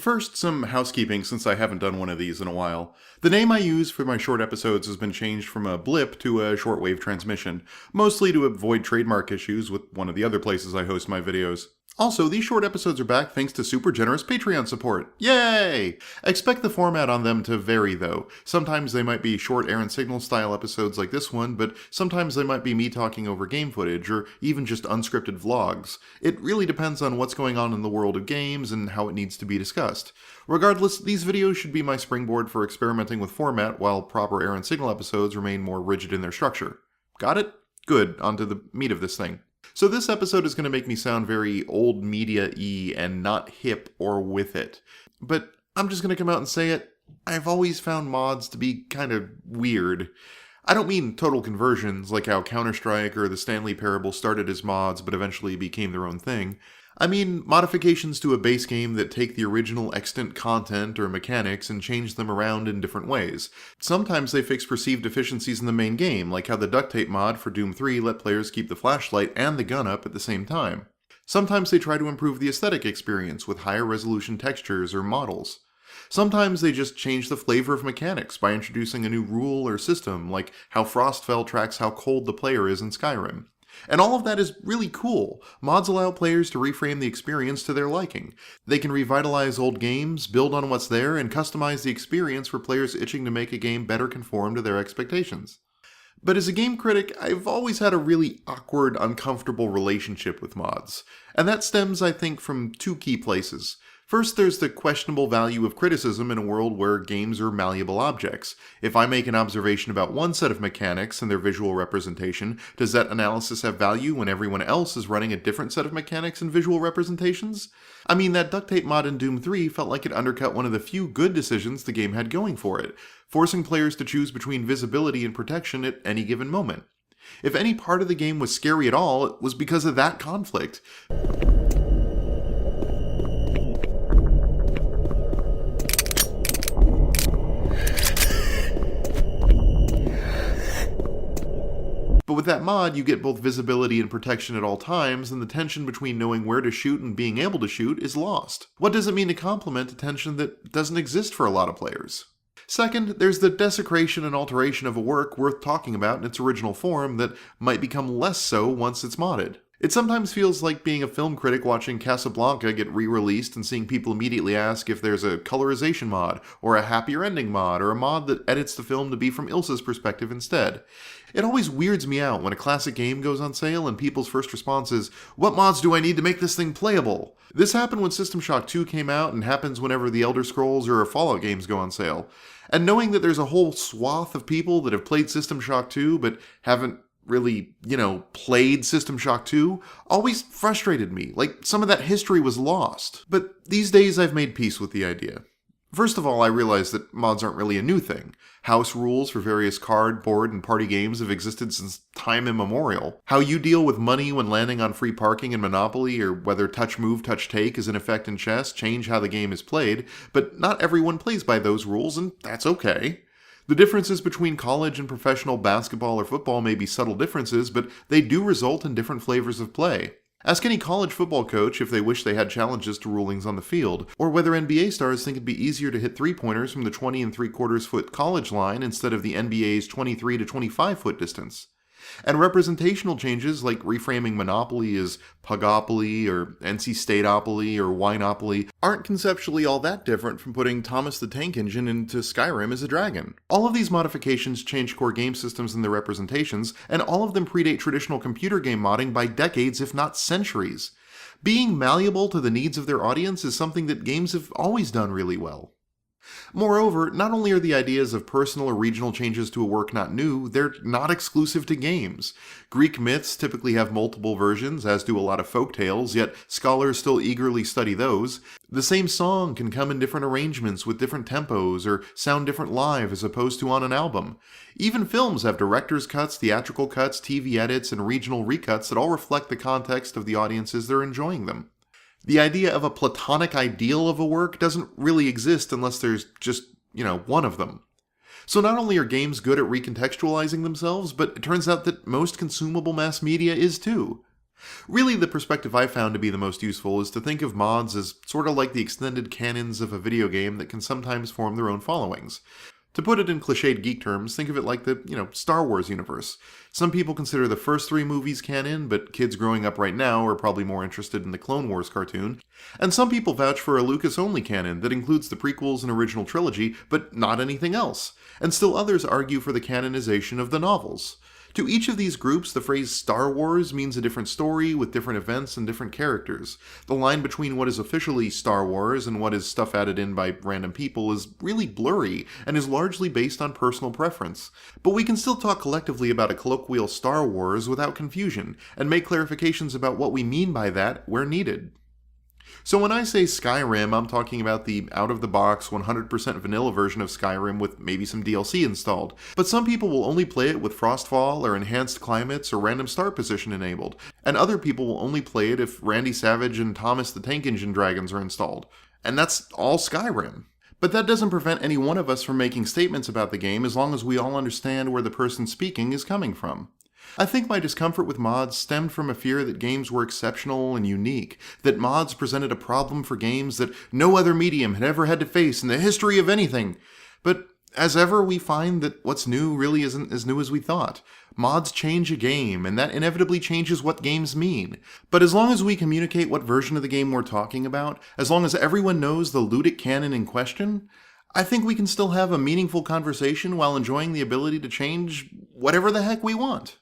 First, some housekeeping since I haven't done one of these in a while. The name I use for my short episodes has been changed from a blip to a shortwave transmission, mostly to avoid trademark issues with one of the other places I host my videos. Also, these short episodes are back thanks to super generous Patreon support. Yay! Expect the format on them to vary though. Sometimes they might be short Errant Signal style episodes like this one, but sometimes they might be me talking over game footage, or even just unscripted vlogs. It really depends on what's going on in the world of games and how it needs to be discussed. Regardless, these videos should be my springboard for experimenting with format, while proper Errant Signal episodes remain more rigid in their structure. Got it? Good, onto the meat of this thing. So this episode is going to make me sound very old media-y and not hip or with it. But I'm just going to come out and say it. I've always found mods to be kind of weird. I don't mean total conversions, like how Counter-Strike or the Stanley Parable started as mods but eventually became their own thing. I mean modifications to a base game that take the original extant content or mechanics and change them around in different ways. Sometimes they fix perceived deficiencies in the main game, like how the duct tape mod for Doom 3 let players keep the flashlight and the gun up at the same time. Sometimes they try to improve the aesthetic experience with higher resolution textures or models. Sometimes they just change the flavor of mechanics by introducing a new rule or system, like how Frostfell tracks how cold the player is in Skyrim. And all of that is really cool. Mods allow players to reframe the experience to their liking. They can revitalize old games, build on what's there, and customize the experience for players itching to make a game better conform to their expectations. But as a game critic, I've always had a really awkward, uncomfortable relationship with mods. And that stems, I think, from two key places. First, there's the questionable value of criticism in a world where games are malleable objects. If I make an observation about one set of mechanics and their visual representation, does that analysis have value when everyone else is running a different set of mechanics and visual representations? I mean, that duct tape mod in Doom 3 felt like it undercut one of the few good decisions the game had going for it, forcing players to choose between visibility and protection at any given moment. If any part of the game was scary at all, it was because of that conflict. But with that mod, you get both visibility and protection at all times, and the tension between knowing where to shoot and being able to shoot is lost. What does it mean to complement a tension that doesn't exist for a lot of players? Second, there's the desecration and alteration of a work worth talking about in its original form that might become less so once it's modded. It sometimes feels like being a film critic watching Casablanca get re-released and seeing people immediately ask if there's a colorization mod, or a happier ending mod, or a mod that edits the film to be from Ilsa's perspective instead. It always weirds me out when a classic game goes on sale and people's first response is, "What mods do I need to make this thing playable?" This happened when System Shock 2 came out and happens whenever the Elder Scrolls or Fallout games go on sale. And knowing that there's a whole swath of people that have played System Shock 2 but haven't really, played System Shock 2, always frustrated me, like some of that history was lost. But these days I've made peace with the idea. First of all, I realize that mods aren't really a new thing. House rules for various card, board, and party games have existed since time immemorial. How you deal with money when landing on free parking in Monopoly, or whether touch move, touch take is in effect in chess, change how the game is played, but not everyone plays by those rules, and that's okay. The differences between college and professional basketball or football may be subtle differences, but they do result in different flavors of play. Ask any college football coach if they wish they had challenges to rulings on the field, or whether NBA stars think it'd be easier to hit three-pointers from the 20 3/4 foot college line instead of the NBA's 23 to 25 foot distance. And representational changes like reframing Monopoly as Pugopoly or NC Stateopoly or Wineopoly aren't conceptually all that different from putting Thomas the Tank Engine into Skyrim as a dragon. All of these modifications change core game systems and their representations, and all of them predate traditional computer game modding by decades, if not centuries. Being malleable to the needs of their audience is something that games have always done really well. Moreover, not only are the ideas of personal or regional changes to a work not new, they're not exclusive to games. Greek myths typically have multiple versions, as do a lot of folk tales, yet scholars still eagerly study those. The same song can come in different arrangements with different tempos, or sound different live as opposed to on an album. Even films have director's cuts, theatrical cuts, TV edits, and regional recuts that all reflect the context of the audiences that are enjoying them. The idea of a platonic ideal of a work doesn't really exist unless there's just, one of them. So not only are games good at recontextualizing themselves, but it turns out that most consumable mass media is too. Really, the perspective I found to be the most useful is to think of mods as sort of like the extended canons of a video game that can sometimes form their own followings. To put it in cliched geek terms, think of it like the, Star Wars universe. Some people consider the first three movies canon, but kids growing up right now are probably more interested in the Clone Wars cartoon. And some people vouch for a Lucas-only canon that includes the prequels and original trilogy, but not anything else. And still others argue for the canonization of the novels. To each of these groups, the phrase Star Wars means a different story with different events and different characters. The line between what is officially Star Wars and what is stuff added in by random people is really blurry and is largely based on personal preference. But we can still talk collectively about a colloquial Star Wars without confusion and make clarifications about what we mean by that where needed. So when I say Skyrim, I'm talking about the out-of-the-box 100% vanilla version of Skyrim with maybe some DLC installed. But some people will only play it with Frostfall or enhanced climates or random start position enabled, and other people will only play it if Randy Savage and Thomas the Tank Engine dragons are installed. And that's all Skyrim. But that doesn't prevent any one of us from making statements about the game as long as we all understand where the person speaking is coming from. I think my discomfort with mods stemmed from a fear that games were exceptional and unique, that mods presented a problem for games that no other medium had ever had to face in the history of anything. But as ever, we find that what's new really isn't as new as we thought. Mods change a game, and that inevitably changes what games mean. But as long as we communicate what version of the game we're talking about, as long as everyone knows the ludic canon in question, I think we can still have a meaningful conversation while enjoying the ability to change whatever the heck we want.